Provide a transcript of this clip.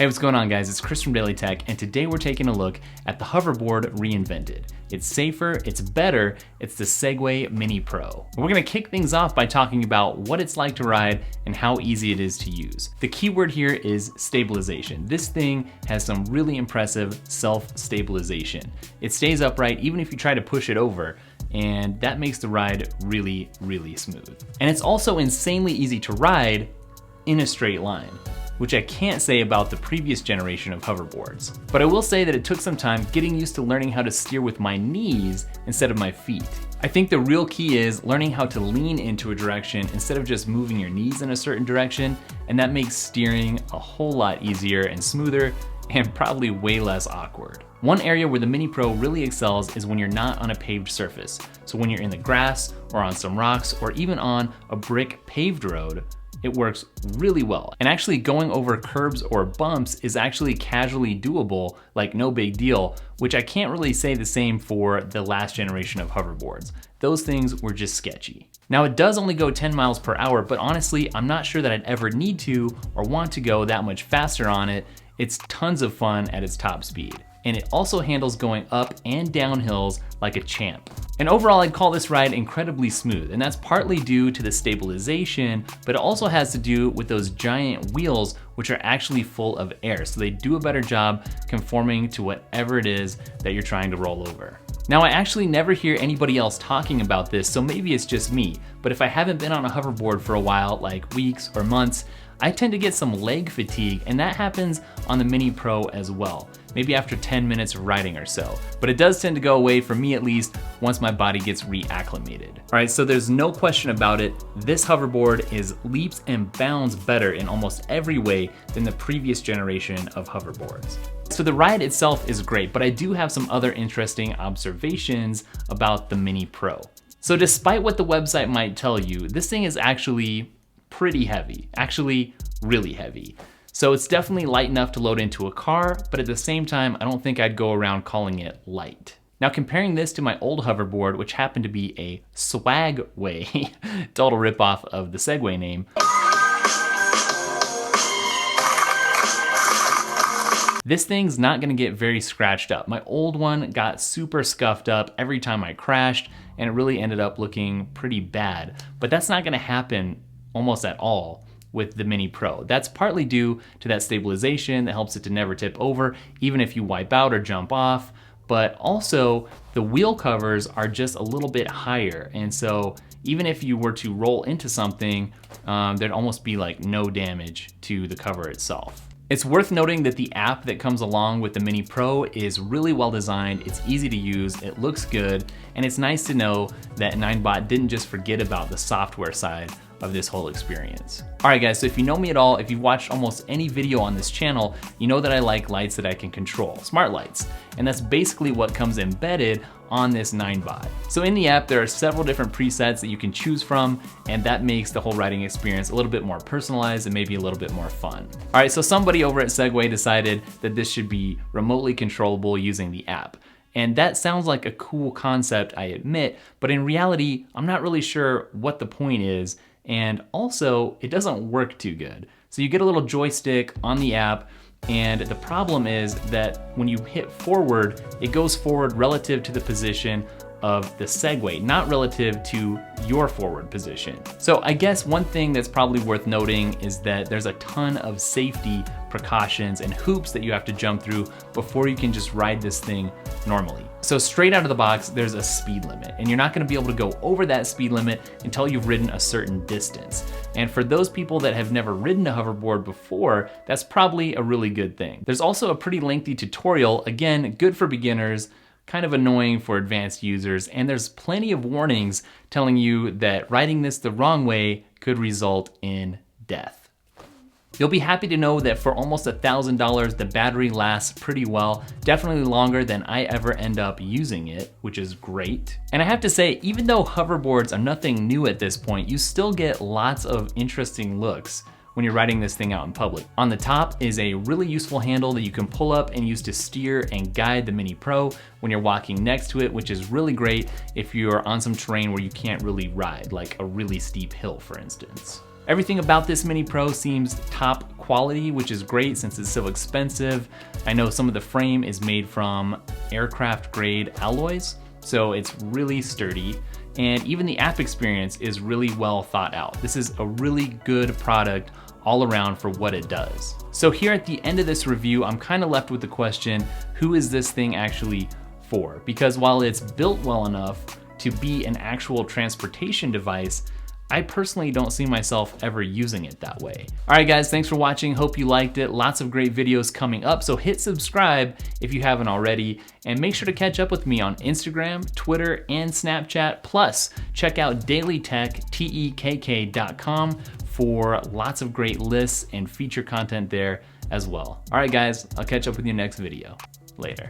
Hey, what's going on guys? It's Chris from Daily Tech, and today we're taking a look at the hoverboard reinvented. It's safer, it's better, it's the Segway Mini Pro. We're gonna kick things off by talking about what it's like to ride and how easy it is to use. The key word here is stabilization. This thing has some really impressive self-stabilization. It stays upright even if you try to push it over, and that makes the ride really, really smooth. And it's also insanely easy to ride in a straight line, which I can't say about the previous generation of hoverboards. But I will say that it took some time getting used to learning how to steer with my knees instead of my feet. I think the real key is learning how to lean into a direction instead of just moving your knees in a certain direction, and that makes steering a whole lot easier and smoother and probably way less awkward. One area where the Mini Pro really excels is when you're not on a paved surface. So when you're in the grass or on some rocks or even on a brick paved road, it works really well. And actually going over curbs or bumps is actually casually doable, like no big deal, which I can't really say the same for the last generation of hoverboards. Those things were just sketchy. Now it does only go 10 miles per hour, but honestly, I'm not sure that I'd ever need to or want to go that much faster on it. It's tons of fun at its top speed. And it also handles going up and down hills like a champ. And overall, I'd call this ride incredibly smooth, and that's partly due to the stabilization, but it also has to do with those giant wheels, which are actually full of air. So they do a better job conforming to whatever it is that you're trying to roll over. Now, I actually never hear anybody else talking about this, so maybe it's just me, but if I haven't been on a hoverboard for a while, like weeks or months, I tend to get some leg fatigue, and that happens on the Mini Pro as well, maybe after 10 minutes of riding or so. But it does tend to go away, for me at least, once my body gets reacclimated. All right, so there's no question about it, this hoverboard is leaps and bounds better in almost every way than the previous generation of hoverboards. So the ride itself is great, but I do have some other interesting observations about the Mini Pro. So despite what the website might tell you, this thing is actually pretty heavy, actually really heavy. So it's definitely light enough to load into a car, but at the same time, I don't think I'd go around calling it light. Now comparing this to my old hoverboard, which happened to be a Segway, total ripoff of the Segway name. This thing's not gonna get very scratched up. My old one got super scuffed up every time I crashed, and it really ended up looking pretty bad. But that's not gonna happen almost at all with the Mini Pro. That's partly due to that stabilization that helps it to never tip over, even if you wipe out or jump off. But also, the wheel covers are just a little bit higher. And so even if you were to roll into something, there'd almost be like no damage to the cover itself. It's worth noting that the app that comes along with the Mini Pro is really well designed, it's easy to use, it looks good, and it's nice to know that Ninebot didn't just forget about the software side of this whole experience. All right guys, so if you know me at all, if you've watched almost any video on this channel, you know that I like lights that I can control, smart lights. And that's basically what comes embedded on this Ninebot. So in the app, there are several different presets that you can choose from, and that makes the whole riding experience a little bit more personalized and maybe a little bit more fun. All right, so somebody over at Segway decided that this should be remotely controllable using the app. And that sounds like a cool concept, I admit, but in reality, I'm not really sure what the point is, and also it doesn't work too good. So you get a little joystick on the app, and the problem is that when you hit forward, it goes forward relative to the position of the Segway, not relative to your forward position. So I guess one thing that's probably worth noting is that there's a ton of safety precautions and hoops that you have to jump through before you can just ride this thing normally. So straight out of the box, there's a speed limit, and you're not gonna be able to go over that speed limit until you've ridden a certain distance. And for those people that have never ridden a hoverboard before, that's probably a really good thing. There's also a pretty lengthy tutorial, again, good for beginners, kind of annoying for advanced users, and there's plenty of warnings telling you that riding this the wrong way could result in death. You'll be happy to know that for almost $1,000, the battery lasts pretty well, definitely longer than I ever end up using it, which is great. And I have to say, even though hoverboards are nothing new at this point, you still get lots of interesting looks when you're riding this thing out in public. On the top is a really useful handle that you can pull up and use to steer and guide the Mini Pro when you're walking next to it, which is really great if you're on some terrain where you can't really ride, like a really steep hill, for instance. Everything about this Mini Pro seems top quality, which is great since it's so expensive. I know some of the frame is made from aircraft grade alloys, so it's really sturdy. And even the app experience is really well thought out. This is a really good product all around for what it does. So here at the end of this review, I'm kind of left with the question, who is this thing actually for? Because while it's built well enough to be an actual transportation device, I personally don't see myself ever using it that way. All right guys, thanks for watching. Hope you liked it. Lots of great videos coming up, so hit subscribe if you haven't already, and make sure to catch up with me on Instagram, Twitter, and Snapchat. Plus, check out dailytech.com for lots of great lists and feature content there as well. All right guys, I'll catch up with you next video. Later.